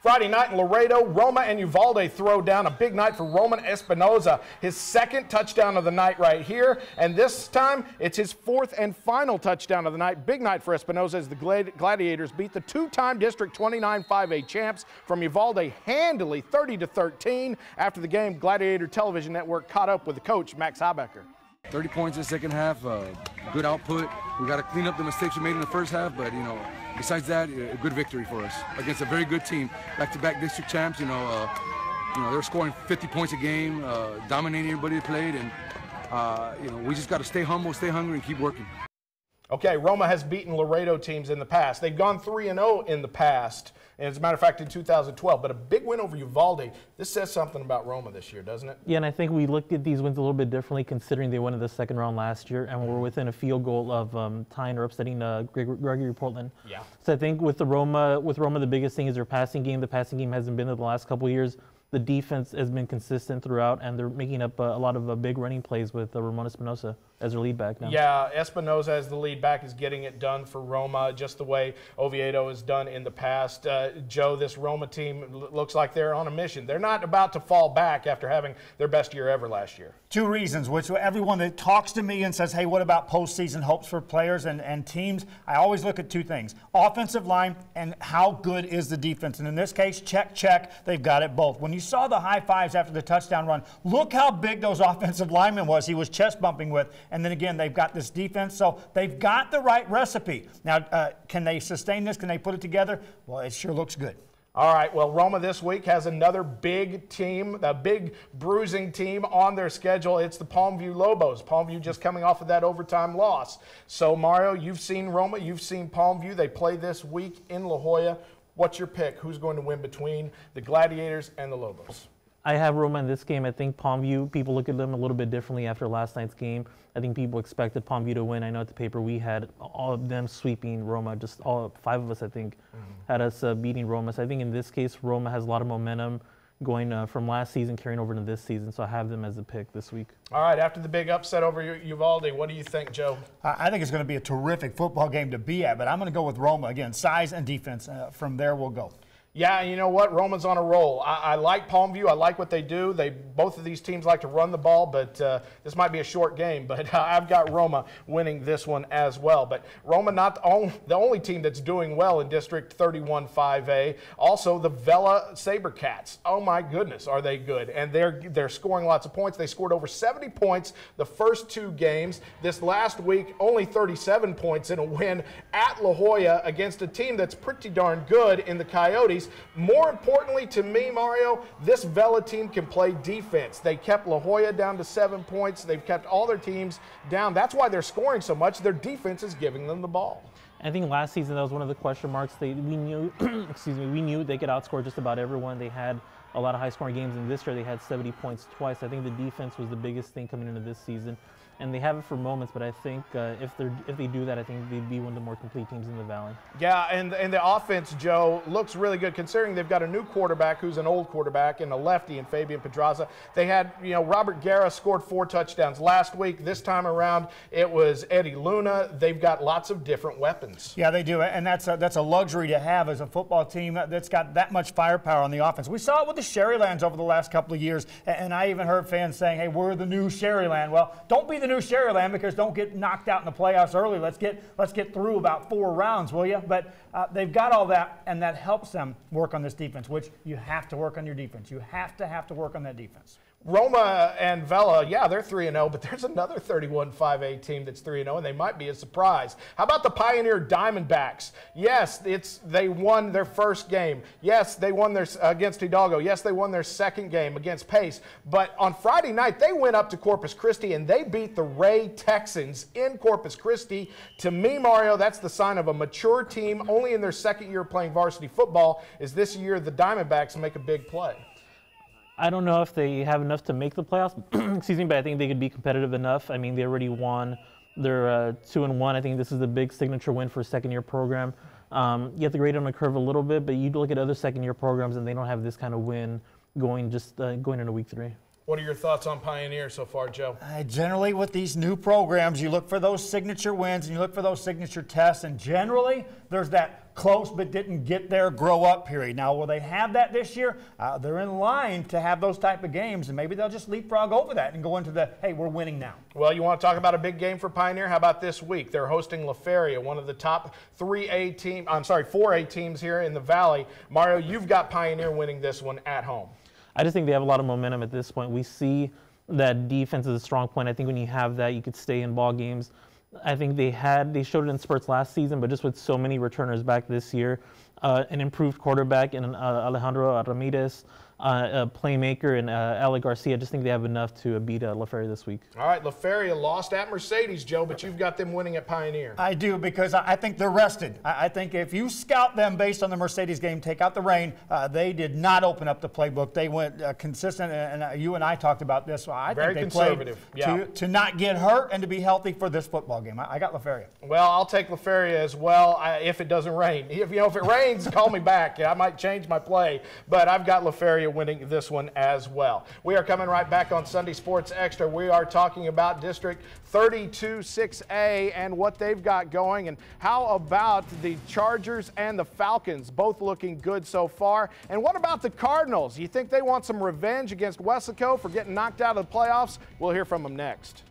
Friday night in Laredo, Roma and Uvalde throw down. A big night for Roman Espinoza. His second touchdown of the night right here. And this time, it's his fourth and final touchdown of the night. Big night for Espinoza as the Gladiators beat the two-time District 29 5A champs from Uvalde handily 30-13. After the game, Gladiator Television Network caught up with the coach, Max Habecker. 30 points in the second half, good output. We got to clean up the mistakes we made in the first half, but, you know, besides that, a good victory for us against a very good team. Back-to-back district champs, they were scoring 50 points a game, dominating everybody that played, and, we just got to stay humble, stay hungry, and keep working. Okay, Roma has beaten Laredo teams in the past. They've gone 3-0 in the past, and as a matter of fact, in 2012. But a big win over Uvalde. This says something about Roma this year, doesn't it? Yeah, and I think we looked at these wins a little bit differently considering they went in the second round last year and were within a field goal of tying or upsetting Gregory Portland. Yeah. So I think with Roma, the biggest thing is their passing game. The passing game hasn't been there the last couple of years. The defense has been consistent throughout, and they're making up a lot of big running plays with Ramon Espinoza as their lead back now. Yeah, Espinoza as the lead back is getting it done for Roma, just the way Oviedo has done in the past. Joe, this Roma team looks like they're on a mission. They're not about to fall back after having their best year ever last year. Two reasons, which everyone that talks to me and says, hey, what about postseason hopes for players and teams? I always look at two things, offensive line and how good is the defense. And in this case, check, they've got it both. When you saw the high fives after the touchdown run, look how big those offensive linemen was. He was chest bumping with. And then again, they've got this defense. So they've got the right recipe. Now, can they sustain this? Can they put it together? Well, it sure looks good. All right, well, Roma this week has another big team, a big bruising team on their schedule. It's the Palmview Lobos. Palmview just coming off of that overtime loss. So, Mario, you've seen Roma, you've seen Palmview. They play this week in La Jolla. What's your pick? Who's going to win between the Gladiators and the Lobos? I have Roma in this game. I think Palmview, people look at them a little bit differently after last night's game. I think people expected Palmview to win. I know at the paper we had all of them sweeping Roma. Just all five of us, I think, had us beating Roma. So I think in this case, Roma has a lot of momentum going from last season carrying over into this season. So I have them as a pick this week. All right, after the big upset over Uvalde, what do you think, Joe? I think it's going to be a terrific football game to be at, but I'm going to go with Roma. Again, size and defense. From there, we'll go. Yeah, you know what? Roma's on a roll. I like Palmview. I like what they do. Both of these teams like to run the ball, but this might be a short game. But I've got Roma winning this one as well. But Roma not the only team that's doing well in District 31 5A. Also, the Vela Sabercats. Oh, my goodness, are they good. And they're scoring lots of points. They scored over 70 points the first two games. This last week, only 37 points in a win at La Jolla against a team that's pretty darn good in the Coyotes. More importantly to me, Mario, this Vela team can play defense. They kept La Jolla down to 7 points. They've kept all their teams down. That's why they're scoring so much. Their defense is giving them the ball. I think last season that was one of the question marks. We knew, we knew they could outscore just about everyone. They had a lot of high-scoring games, and this year they had 70 points twice. I think the defense was the biggest thing coming into this season. And they have it for moments, but I think if they do that, I think they'd be one of the more complete teams in the Valley. Yeah, and the offense, Joe, looks really good considering they've got a new quarterback who's an old quarterback and a lefty in Fabian Pedraza. They had, Robert Guerra scored 4 touchdowns last week. This time around, it was Eddie Luna. They've got lots of different weapons. Yeah, they do, and that's a luxury to have as a football team that's got that much firepower on the offense. We saw it with the Sherrylands over the last couple of years, and I even heard fans saying, hey, we're the new Sherryland. Well, don't be the new Sherryland because don't get knocked out in the playoffs early. Let's get through about 4 rounds, will you? But they've got all that, and that helps them work on this defense, which you have to work on your defense. You have to work on that defense. Roma and Vela, yeah, they're 3-0, but there's another 31 5A team that's 3-0, and they might be a surprise. How about the Pioneer Diamondbacks? Yes, they won their first game. Yes, they won against Hidalgo. Yes, they won their second game against Pace. But on Friday night, they went up to Corpus Christi, and they beat the Ray Texans in Corpus Christi. To me, Mario, that's the sign of a mature team, only in their second year playing varsity football, is this year the Diamondbacks make a big play. I don't know if they have enough to make the playoffs, but I think they could be competitive enough. I mean, they already won. They're 2-1. I think this is the big signature win for a second-year program. You have to grade on the curve a little bit, but you look at other second-year programs, and they don't have this kind of win going into week 3. What are your thoughts on Pioneer so far, Joe? Generally, with these new programs, you look for those signature wins and you look for those signature tests, and generally, there's that close but didn't get their grow up period. Now, will they have that this year? They're in line to have those type of games, and maybe they'll just leapfrog over that and go into the, hey, we're winning now. Well, you want to talk about a big game for Pioneer? How about this week? They're hosting La Feria, one of the top 4A teams here in the Valley. Mario, you've got Pioneer winning this one at home. I just think they have a lot of momentum at this point. We see that defense is a strong point. I think when you have that, you could stay in ball games. I think they showed it in spurts last season, but just with so many returners back this year, an improved quarterback in Alejandro Ramirez, a playmaker, and Alec Garcia. I just think they have enough to beat La Feria this week. All right, La Feria lost at Mercedes, Joe, but you've got them winning at Pioneer. I do, because I think they're rested. I think if you scout them based on the Mercedes game, take out the rain, they did not open up the playbook. They went consistent, and you and I talked about this. So I Very think they conservative. played to not get hurt and to be healthy for this football game. I got La Feria. Well, I'll take La Feria as well if it doesn't rain. If it rains, call me back. I might change my play, but I've got La Feria winning this one as well. We are coming right back on Sunday Sports Extra. We are talking about District 32-6A and what they've got going, and how about the Chargers and the Falcons, both looking good so far. And what about the Cardinals? You think they want some revenge against Weslaco for getting knocked out of the playoffs? We'll hear from them next.